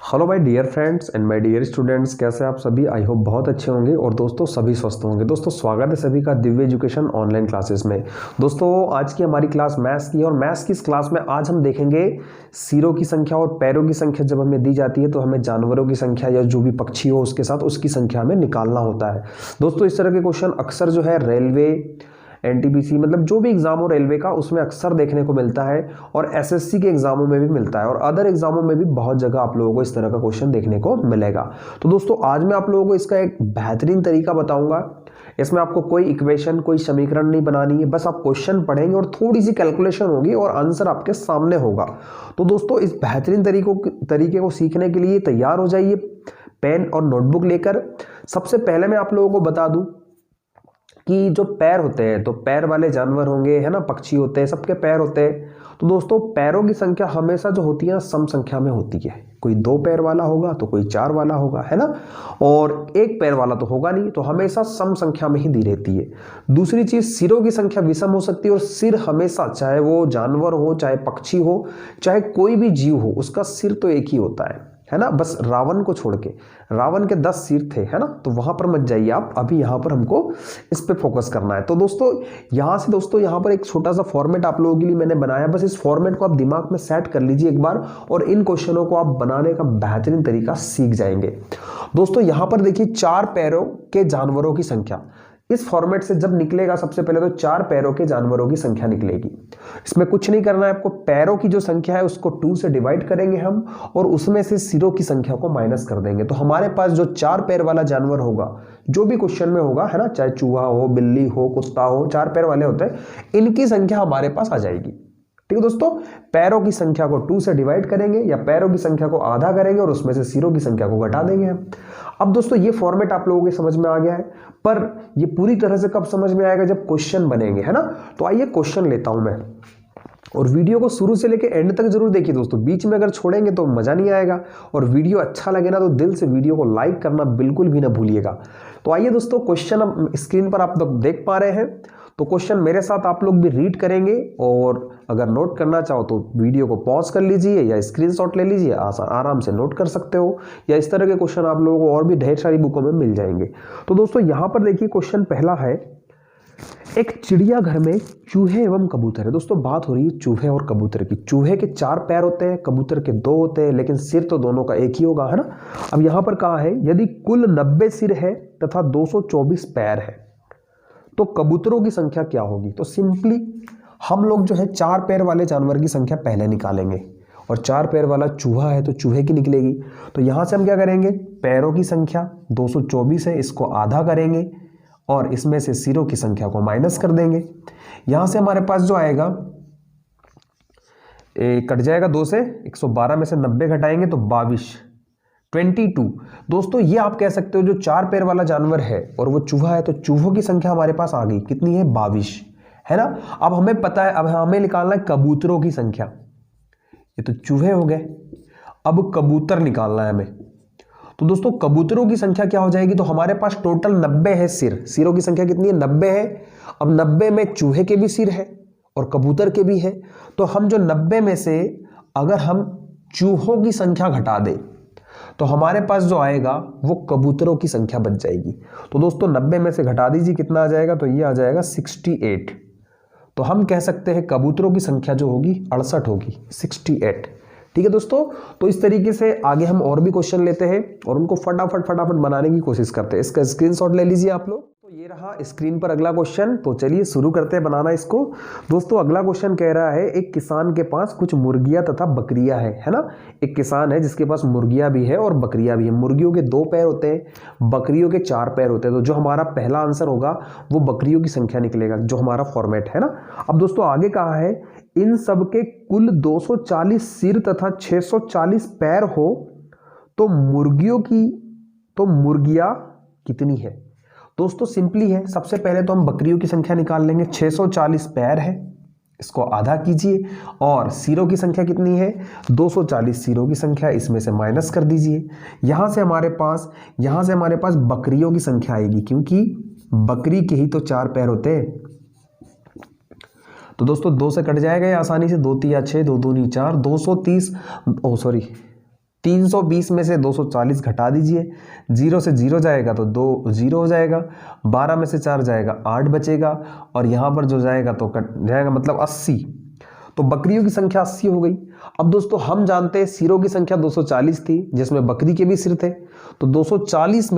Hello my dear friends and my dear students, कैसे आप सभी। आई होप बहुत अच्छे होंगे और दोस्तों सभी स्वस्थ होंगे। दोस्तों स्वागत है सभी का दिव्य एजुकेशन ऑनलाइन क्लासेस में। दोस्तों आज की हमारी क्लास मैथ्स की है और मैथ्स की इस क्लास में आज हम देखेंगे सिरों की संख्या और पैरों की संख्या जब हमें दी जाती है तो हमें जानवरों की संख्या या जो भी पक्षी हो उसके साथ उसकी संख्या हमें निकालना होता है। दोस्तों इस तरह के क्वेश्चन अक्सर जो है रेलवे, एनटीपीसी मतलब जो भी एग्जाम हो रेलवे का उसमें अक्सर देखने को मिलता है और एसएससी के एग्जामों में भी मिलता है और अदर एग्जामों में भी बहुत जगह आप लोगों को इस तरह का क्वेश्चन देखने को मिलेगा। तो दोस्तों आज मैं आप लोगों को इसका एक बेहतरीन तरीका बताऊंगा। इसमें आपको कोई इक्वेशन, कोई समीकरण नहीं बनानी है, बस आप क्वेश्चन पढ़ेंगे और थोड़ी सी कैलकुलेशन होगी और आंसर आपके सामने होगा। तो दोस्तों इस बेहतरीन तरीके को सीखने के लिए तैयार हो जाइए पेन और नोटबुक लेकर। सबसे पहले मैं आप लोगों को बता दूं कि जो पैर होते हैं तो पैर वाले जानवर होंगे, है ना, पक्षी होते हैं, सबके पैर होते हैं। तो दोस्तों पैरों की संख्या हमेशा जो होती है सम संख्या में होती है। कोई 2 पैर वाला होगा तो कोई 4 वाला होगा, है ना, और 1 पैर वाला तो होगा नहीं, तो हमेशा सम संख्या में ही दी रहती है। दूसरी चीज, सिरों की संख्या विषम हो सकती है और सिर हमेशा, चाहे वो जानवर हो, चाहे पक्षी हो, चाहे कोई भी जीव हो, उसका सिर तो एक ही होता है ना। बस रावण को छोड़ के, रावण के 10 सिर थे, है ना, तो वहां पर मत जाइए आप, अभी यहां पर हमको इस पे फोकस करना है। तो दोस्तों यहां से यहां पर एक छोटा सा फॉर्मेट आप लोगों के लिए मैंने बनाया, बस इस फॉर्मेट को आप दिमाग में सेट कर लीजिए एक बार और इन क्वेश्चनों को आप बनाने का बेहतरीन तरीका सीख जाएंगे। दोस्तों यहां पर देखिए 4 पैरों के जानवरों की संख्या इस फॉर्मेट से जब निकलेगा, सबसे पहले तो 4 पैरों के जानवरों की संख्या निकलेगी। इसमें कुछ नहीं करना है आपको, पैरों की जो संख्या है उसको 2 से डिवाइड करेंगे हम और उसमें से सिरों की संख्या को माइनस कर देंगे। तो हमारे पास जो 4 पैर वाला जानवर होगा, जो भी क्वेश्चन में होगा, है ना, चाहे चूहा हो, बिल्ली हो, कुत्ता हो, 4 पैर वाले होते हैं, इनकी संख्या हमारे पास आ जाएगी। ठीक है दोस्तों, पैरों की संख्या को 2 से डिवाइड करेंगे या पैरों की संख्या को आधा करेंगे और उसमें से सिरों की संख्या को घटा देंगे हम। अब दोस्तों ये फॉर्मेट आप लोगों के समझ में आ गया है, पर ये पूरी तरह से कब समझ में आएगा, जब क्वेश्चन बनेंगे, है ना। तो आइए क्वेश्चन लेता हूं मैं और वीडियो को शुरू से लेकर एंड तक जरूर देखिए दोस्तों, बीच में अगर छोड़ेंगे तो मजा नहीं आएगा। और वीडियो अच्छा लगे ना तो दिल से वीडियो को लाइक करना बिल्कुल भी ना भूलिएगा। तो आइए दोस्तों, क्वेश्चन अब स्क्रीन पर आप लोग देख पा रहे हैं, तो क्वेश्चन मेरे साथ आप लोग भी रीड करेंगे और अगर नोट करना चाहो तो वीडियो को पॉज कर लीजिए या स्क्रीनशॉट ले लीजिए, आराम से नोट कर सकते हो, या इस तरह के क्वेश्चन आप लोगों को और भी ढेर सारी बुकों में मिल जाएंगे। तो दोस्तों यहां पर देखिए क्वेश्चन पहला है, एक चिड़ियाघर में चूहे एवं कबूतर है। दोस्तों बात हो रही है चूहे और कबूतर की। चूहे के 4 पैर होते हैं, कबूतर के 2 होते हैं, लेकिन सिर तो दोनों का एक ही होगा, है ना। अब यहां पर कहा है यदि कुल 90 सिर है तथा 224 पैर है तो कबूतरों की संख्या क्या होगी। तो सिंपली हम लोग जो है 4 पैर वाले जानवर की संख्या पहले निकालेंगे और 4 पैर वाला चूहा है तो चूहे की निकलेगी। तो यहां से हम क्या करेंगे, पैरों की संख्या 224 है, इसको आधा करेंगे और इसमें से सिरों की संख्या को माइनस कर देंगे। यहां से हमारे पास जो आएगा कट जाएगा 2 से, 112 में से 90 घटाएंगे तो 22। दोस्तों ये आप कह सकते हो जो 4 पैर वाला जानवर है और वो चूहा है तो चूहों की संख्या हमारे पास आ गई, कितनी है, 22, है ना। अब हमें पता है, अब हमें निकालना है कबूतरों की संख्या। ये तो चूहे हो गए, अब कबूतर निकालना है हमें। तो दोस्तों कबूतरों की संख्या क्या हो जाएगी, तो हमारे पास टोटल 90 है सिर, सिरों की संख्या कितनी है, 90 है। अब 90 में चूहे के भी सिर है और कबूतर के भी है, तो हम जो 90 में से अगर हम चूहों की संख्या घटा दें तो हमारे पास जो आएगा वो कबूतरों की संख्या बच जाएगी। तो दोस्तों 90 में से घटा दीजिए, कितना आ जाएगा, तो ये आ जाएगा 68। तो हम कह सकते हैं कबूतरों की संख्या जो होगी 68 होगी, 68। ठीक है दोस्तों, तो इस तरीके से आगे हम और भी क्वेश्चन लेते हैं और उनको फटाफट बनाने की कोशिश करते हैं। इसका स्क्रीनशॉट ले लीजिए आप लोग। तो ये रहा स्क्रीन पर अगला क्वेश्चन, तो चलिए शुरू करते हैं बनाना इसको। दोस्तों अगला क्वेश्चन कह रहा है, एक किसान के पास कुछ मुर्गियां तथा बकरियां है ना। एक किसान है जिसके पास मुर्गियां भी है और बकरियां भी है। मुर्गियों के 2 पैर होते हैं, बकरियों के 4 पैर होते हैं। तो जो हमारा पहला आंसर होगा वो बकरियों की संख्या निकलेगा, जो हमारा फॉर्मेट है ना। अब दोस्तों आगे कहा है, इन सब के कुल 240 सिर तथा 640 पैर हो तो मुर्गियां कितनी है। दोस्तों सिंपली है, सबसे पहले तो हम बकरियों की संख्या निकाल लेंगे। 640 पैर है, इसको आधा कीजिए और सिरों की संख्या कितनी है, 240 सिरों की संख्या, इसमें से माइनस कर दीजिए। यहां से हमारे पास बकरियों की संख्या आएगी, क्योंकि बकरी के ही तो 4 पैर होते हैं। तो दोस्तों 2 से कट जाएगा ये आसानी से, 2 3 6, 2 2 4, 230, 320 में से 240 घटा दीजिए, 0 से 0 जाएगा तो 2 0 हो जाएगा, 12 में से 4 जाएगा 8 बचेगा, और यहाँ पर जो जाएगा तो कट जाएगा मतलब 80। तो बकरियों की संख्या 80 हो गई। अब दोस्तों हम जानते हैं सिरों की संख्या 240 थी, जिसमें बकरी के भी सिर थे। तो 240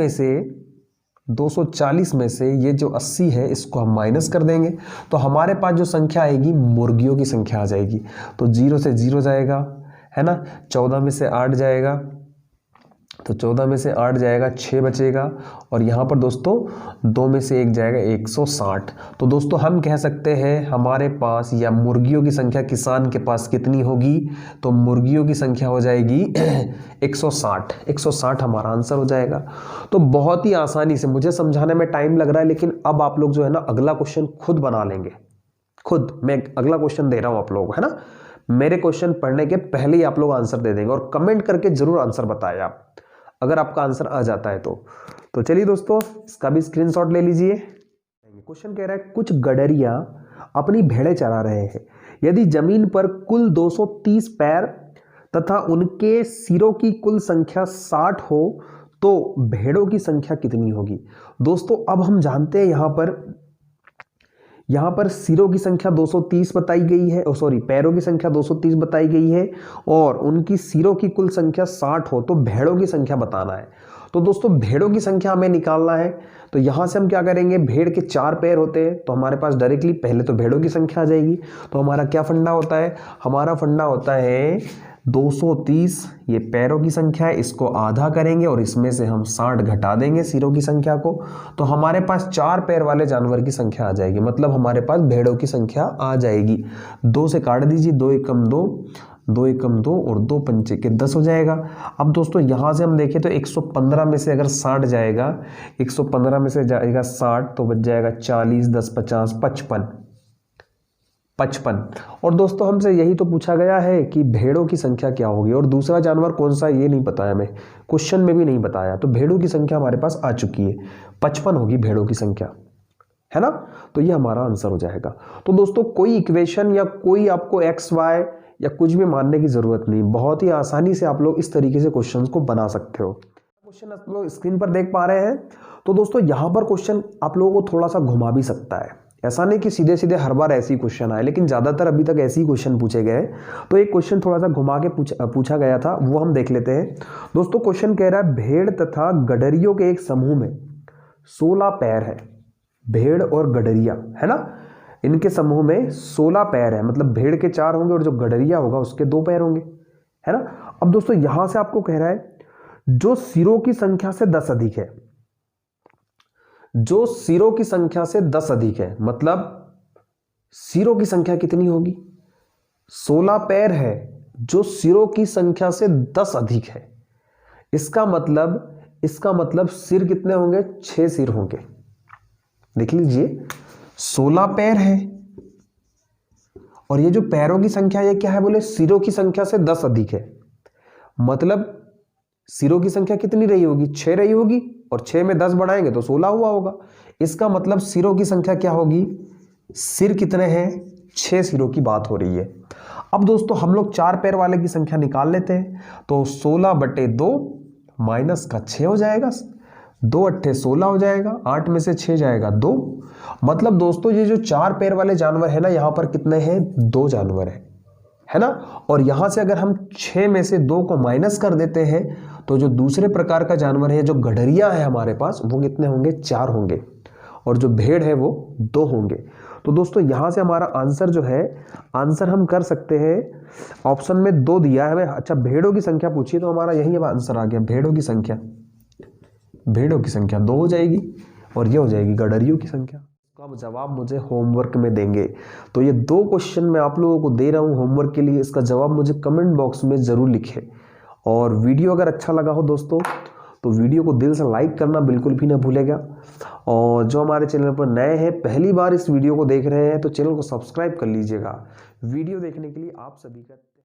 में से ये जो 80 है इसको हम माइनस कर देंगे, तो हमारे पास जो संख्या आएगी मुर्गियों की संख्या आ जाएगी। तो 0 से 0 जाएगा, है ना, 14 में से 8 जाएगा, तो 14 में से 8 जाएगा, 6 बचेगा, और यहाँ पर दोस्तों 2 में से 1 जाएगा, 160। तो दोस्तों हम कह सकते हैं हमारे पास या मुर्गियों की संख्या किसान के पास कितनी होगी, तो मुर्गियों की संख्या हो जाएगी 160 हमारा आंसर हो जाएगा। तो बहुत ही आसानी से, मुझे समझाने में टाइम लग रहा है, लेकिन अब आप लोग जो है ना अगला क्वेश्चन खुद बना लेंगे। खुद मैं अगला क्वेश्चन दे रहा हूँ आप लोग, है ना, मेरे क्वेश्चन पढ़ने के पहले ही आप लोग आंसर दे देंगे, और कमेंट करके जरूर आंसर बताएं आप अगर आपका आंसर आ जाता है तो चलिए दोस्तों इसका भी स्क्रीनशॉट ले लीजिए। क्वेश्चन कह रहा है कुछ गडरिया अपनी भेड़ें चरा रहे हैं, यदि जमीन पर कुल 230 पैर तथा उनके सिरों की कुल संख्या 60 हो तो भेड़ों की संख्या कितनी होगी। दोस्तों अब हम जानते हैं यहाँ पर सिरों की संख्या 230 बताई गई है, पैरों की संख्या 230 बताई गई है, और उनकी सिरों की कुल संख्या 60 हो तो भेड़ों की संख्या बताना है। तो दोस्तों भेड़ों की संख्या हमें निकालना है, तो यहाँ से हम क्या करेंगे, भेड़ के 4 पैर होते हैं, तो हमारे पास डायरेक्टली पहले तो भेड़ों की संख्या आ जाएगी। तो हमारा क्या फंडा होता है, हमारा फंडा होता है 230, ये पैरों की संख्या है, इसको आधा करेंगे और इसमें से हम 60 घटा देंगे सिरों की संख्या को, तो हमारे पास 4 पैर वाले जानवर की संख्या आ जाएगी, मतलब हमारे पास भेड़ों की संख्या आ जाएगी। 2 से काट दीजिए, 2 एकम 2, 2 एकम 2 और 2 पंचे के 10 हो जाएगा। अब दोस्तों यहाँ से हम देखें तो 115 में से अगर 60 जाएगा, 115 में से जाएगा 60 तो बच जाएगा 40, 10 50 55। और दोस्तों हमसे यही तो पूछा गया है कि भेड़ों की संख्या क्या होगी, और दूसरा जानवर कौन सा ये नहीं बताया, मैं क्वेश्चन में भी नहीं बताया। तो भेड़ों की संख्या हमारे पास आ चुकी है, 55 होगी भेड़ों की संख्या, है ना। तो ये हमारा आंसर हो जाएगा। तो दोस्तों कोई इक्वेशन या कोई आपको एक्स वाई या कुछ भी मानने की जरूरत नहीं, बहुत ही आसानी से आप लोग इस तरीके से क्वेश्चन को बना सकते हो। क्वेश्चन आप लोग स्क्रीन पर देख पा रहे हैं। तो दोस्तों यहाँ पर क्वेश्चन आप लोगों को थोड़ा सा घुमा भी सकता है, ऐसा नहीं कि सीधे सीधे हर बार ऐसे ही क्वेश्चन आए, लेकिन ज़्यादातर अभी तक ऐसे ही क्वेश्चन पूछे गए। तो एक क्वेश्चन थोड़ा सा घुमा के पूछा गया था, वो हम देख लेते हैं। दोस्तों क्वेश्चन कह रहा है भेड़ तथा गडरियों के एक समूह में 16 पैर है, भेड़ और गडरिया, है ना, इनके समूह में 16 पैर है, मतलब भेड़ के 4 होंगे और जो गडरिया होगा उसके 2 पैर होंगे, है ना। अब दोस्तों यहां से आपको कह रहा है जो सिरों की संख्या से 10 अधिक है, जो सिरों की संख्या से 10 अधिक है, मतलब सिरों की संख्या कितनी होगी, 16 पैर है जो सिरों की संख्या से 10 अधिक है, इसका मतलब सिर कितने होंगे, 6 सिर होंगे। देख लीजिए 16 पैर है और ये जो पैरों की संख्या ये क्या है, बोले सिरों की संख्या से 10 अधिक है, मतलब सिरों की संख्या कितनी रही होगी, 6 रही होगी, और 6 में 10 बढ़ाएंगे तो 16 हुआ होगा। इसका मतलब सिरों की संख्या क्या होगी, सिर कितने हैं, 6 सिरों की बात हो रही है। अब दोस्तों हम लोग 4 पैर वाले की संख्या निकाल लेते हैं, तो 16/2 माइनस का 6 हो जाएगा, 2 अट्ठे 16 हो जाएगा, 8 में से 6 जाएगा 2, मतलब दोस्तों ये जो 4 पैर वाले जानवर है ना, यहाँ पर कितने हैं, 2 जानवर है ना। और यहां से अगर हम 6 में से 2 को माइनस कर देते हैं तो जो दूसरे प्रकार का जानवर है, जो गडरिया है हमारे पास, वो कितने होंगे, 4 होंगे, और जो भेड़ है वो 2 होंगे। तो दोस्तों यहां से हमारा आंसर जो है, आंसर हम कर सकते हैं, ऑप्शन में 2 दिया है हमें। अच्छा भेड़ों की संख्या पूछिए तो हमारा यही अब आंसर आ गया, भेड़ों की संख्या 2 हो जाएगी, और ये हो जाएगी गडरियों की संख्या। अब जवाब मुझे होमवर्क में देंगे, तो ये 2 क्वेश्चन मैं आप लोगों को दे रहा हूं होमवर्क के लिए, इसका जवाब मुझे कमेंट बॉक्स में जरूर लिखें। और वीडियो अगर अच्छा लगा हो दोस्तों तो वीडियो को दिल से लाइक करना बिल्कुल भी ना भूलेगा, और जो हमारे चैनल पर नए हैं, पहली बार इस वीडियो को देख रहे हैं, तो चैनल को सब्सक्राइब कर लीजिएगा। वीडियो देखने के लिए आप सभी का